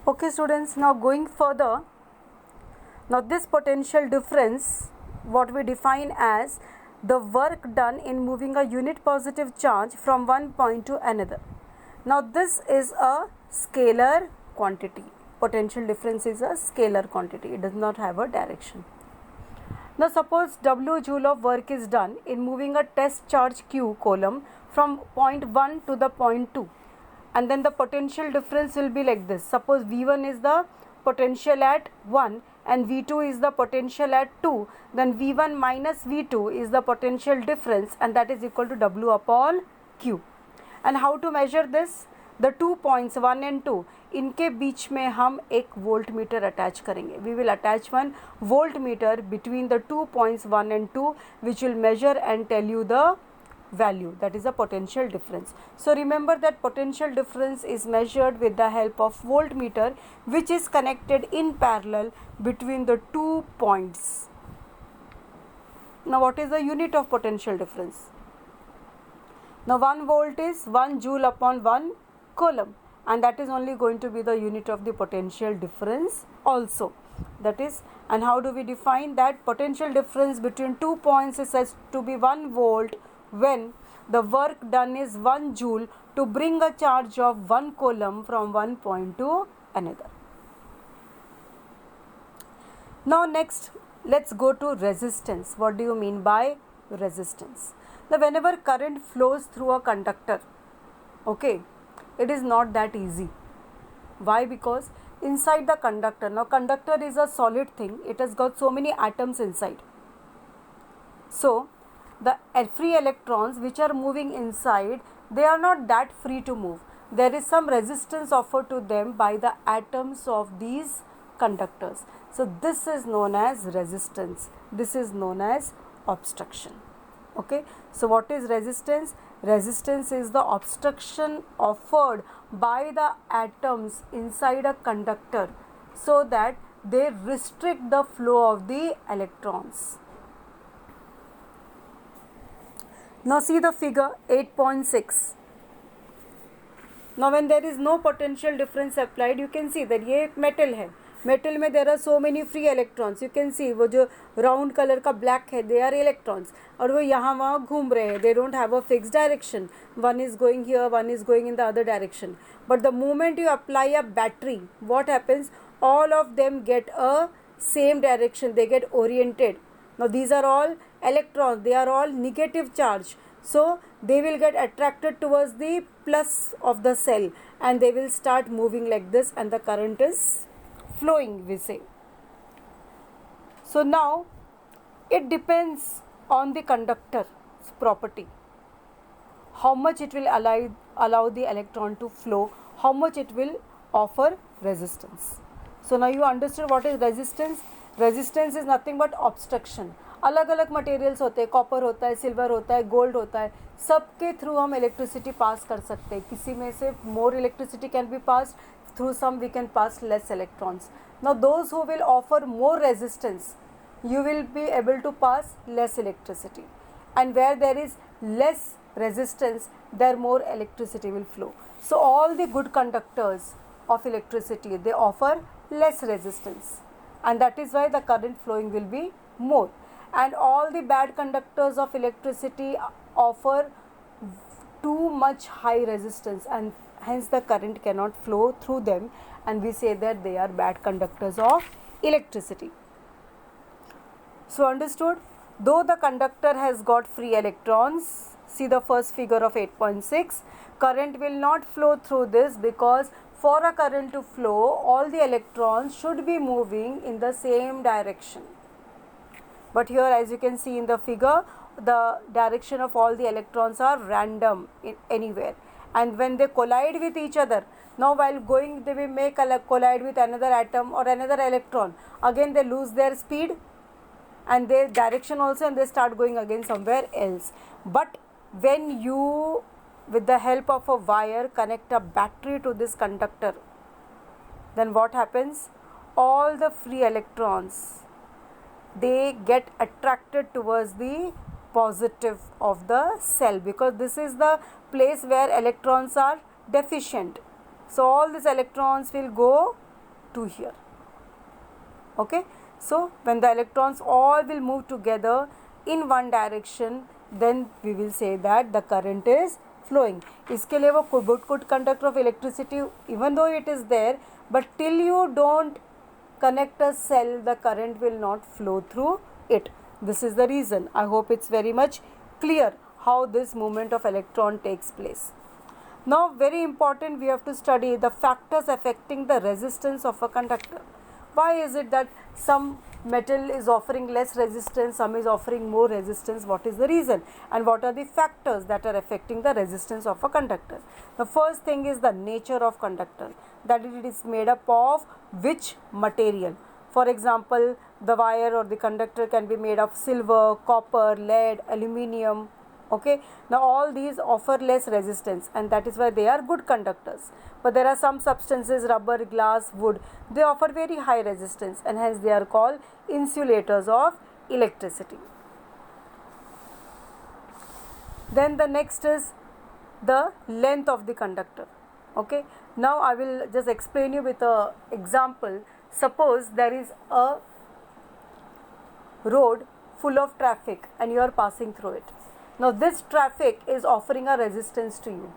Okay students, now going further, now this potential difference, what we define as the work done in moving a unit positive charge from one point to another. Now this is a scalar quantity. Potential difference is a scalar quantity. It does not have a direction. Now suppose W joule of work is done in moving a test charge Q column from point 1 to the point 2. And then the potential difference will be like this. Suppose V1 is the potential at 1 and V2 is the potential at 2, then V1 minus V2 is the potential difference, and that is equal to W upon Q. And how to measure this? The 2 points 1 and 2, इनके बीच में हम एक volt meter attach करेंगे. We will attach one voltmeter between the 2 points 1 and 2, which will measure and tell you the value, that is a potential difference. So remember that potential difference is measured with the help of voltmeter, which is connected in parallel between the 2 points. Now what is the unit of potential difference? Now 1 volt is 1 joule upon 1 coulomb, and that is only going to be the unit of the potential difference also. That is, and how do we define that? Potential difference between 2 points is said to be 1 volt when the work done is 1 joule to bring a charge of 1 coulomb from one point to another. Now next, let's go to resistance. What do you mean by resistance? Now whenever current flows through a conductor, okay, it is not that easy. Why? Because inside the conductor, now conductor is a solid thing, it has got so many atoms inside. So the free electrons which are moving inside, they are not that free to move. There is some resistance offered to them by the atoms of these conductors. So this is known as resistance. This is known as obstruction. Okay, so what is resistance? Resistance is the obstruction offered by the atoms inside a conductor so that they restrict the flow of the electrons. Now see the figure 8.6. Now when there is no potential difference applied, you can see that ये एक metal है. Metal में there are so many free electrons. You can see वो जो round colour का black है, they are electrons, और वो यहाँ वहाँ घूम रहे हैं. They don't have a fix direction. One is going here, one is going in the other direction. But the moment you apply a battery, what happens? all of them get a same direction, they get oriented. Now these are all electrons, they are all negative charge, so they will get attracted towards the plus of the cell and they will start moving like this and the current is flowing, we say. So now it depends on the conductor's property, how much it will allow the electron to flow, how much it will offer resistance. So now you understood what is resistance. Resistance is nothing but obstruction. अलग अलग materials होते हैं, copper होता है, silver होता है, gold होता है, सबके थ्रू हम इलेक्ट्रिसिटी पास कर सकते हैं. किसी में से more electricity can be pass, through some we can pass less electrons. Now those who will offer more resistance, you will be able to pass less electricity, and where there is less resistance, there more electricity will flow. So all the good conductors of electricity, they offer less resistance, and that is why the current flowing will be more. And all the bad conductors of electricity offer too much high resistance, and hence the current cannot flow through them, and we say that they are bad conductors of electricity. So understood? Though the conductor has got free electrons, see the first figure of 8.6, current will not flow through this, because for a current to flow, all the electrons should be moving in the same direction. But here, as you can see in the figure, the direction of all the electrons are random in anywhere, and when they collide with each other, now while going they will make a collide with another atom or another electron, again they lose their speed and their direction also, and they start going again somewhere else. But when you, with the help of a wire, connect a battery to this conductor, then what happens? All the free electrons, they get attracted towards the positive of the cell, because this is the place where electrons are deficient. So all these electrons will go to here. Okay, so when the electrons all will move together in one direction, then we will say that the current is flowing. इसके लिए वो good conductor of electricity, even though it is there, but till you don't connect a cell, the current will not flow through it. This is the reason. I hope it's very much clear how this movement of electron takes place. Now, very important, we have to study the factors affecting the resistance of a conductor. Why is it that some metal is offering less resistance, some is offering more resistance? What is the reason? And what are the factors that are affecting the resistance of a conductor? The first thing is the nature of conductor, that it is made up of which material. For example, the wire or the conductor can be made of silver, copper, lead, aluminium. Okay, now all these offer less resistance, and that is why they are good conductors. But there are some substances, rubber, glass, wood, they offer very high resistance, and hence they are called insulators of electricity. Then the next is the length of the conductor. Okay, now I will just explain you with a example. Suppose there is a road full of traffic and you are passing through it. Now this traffic is offering a resistance to you.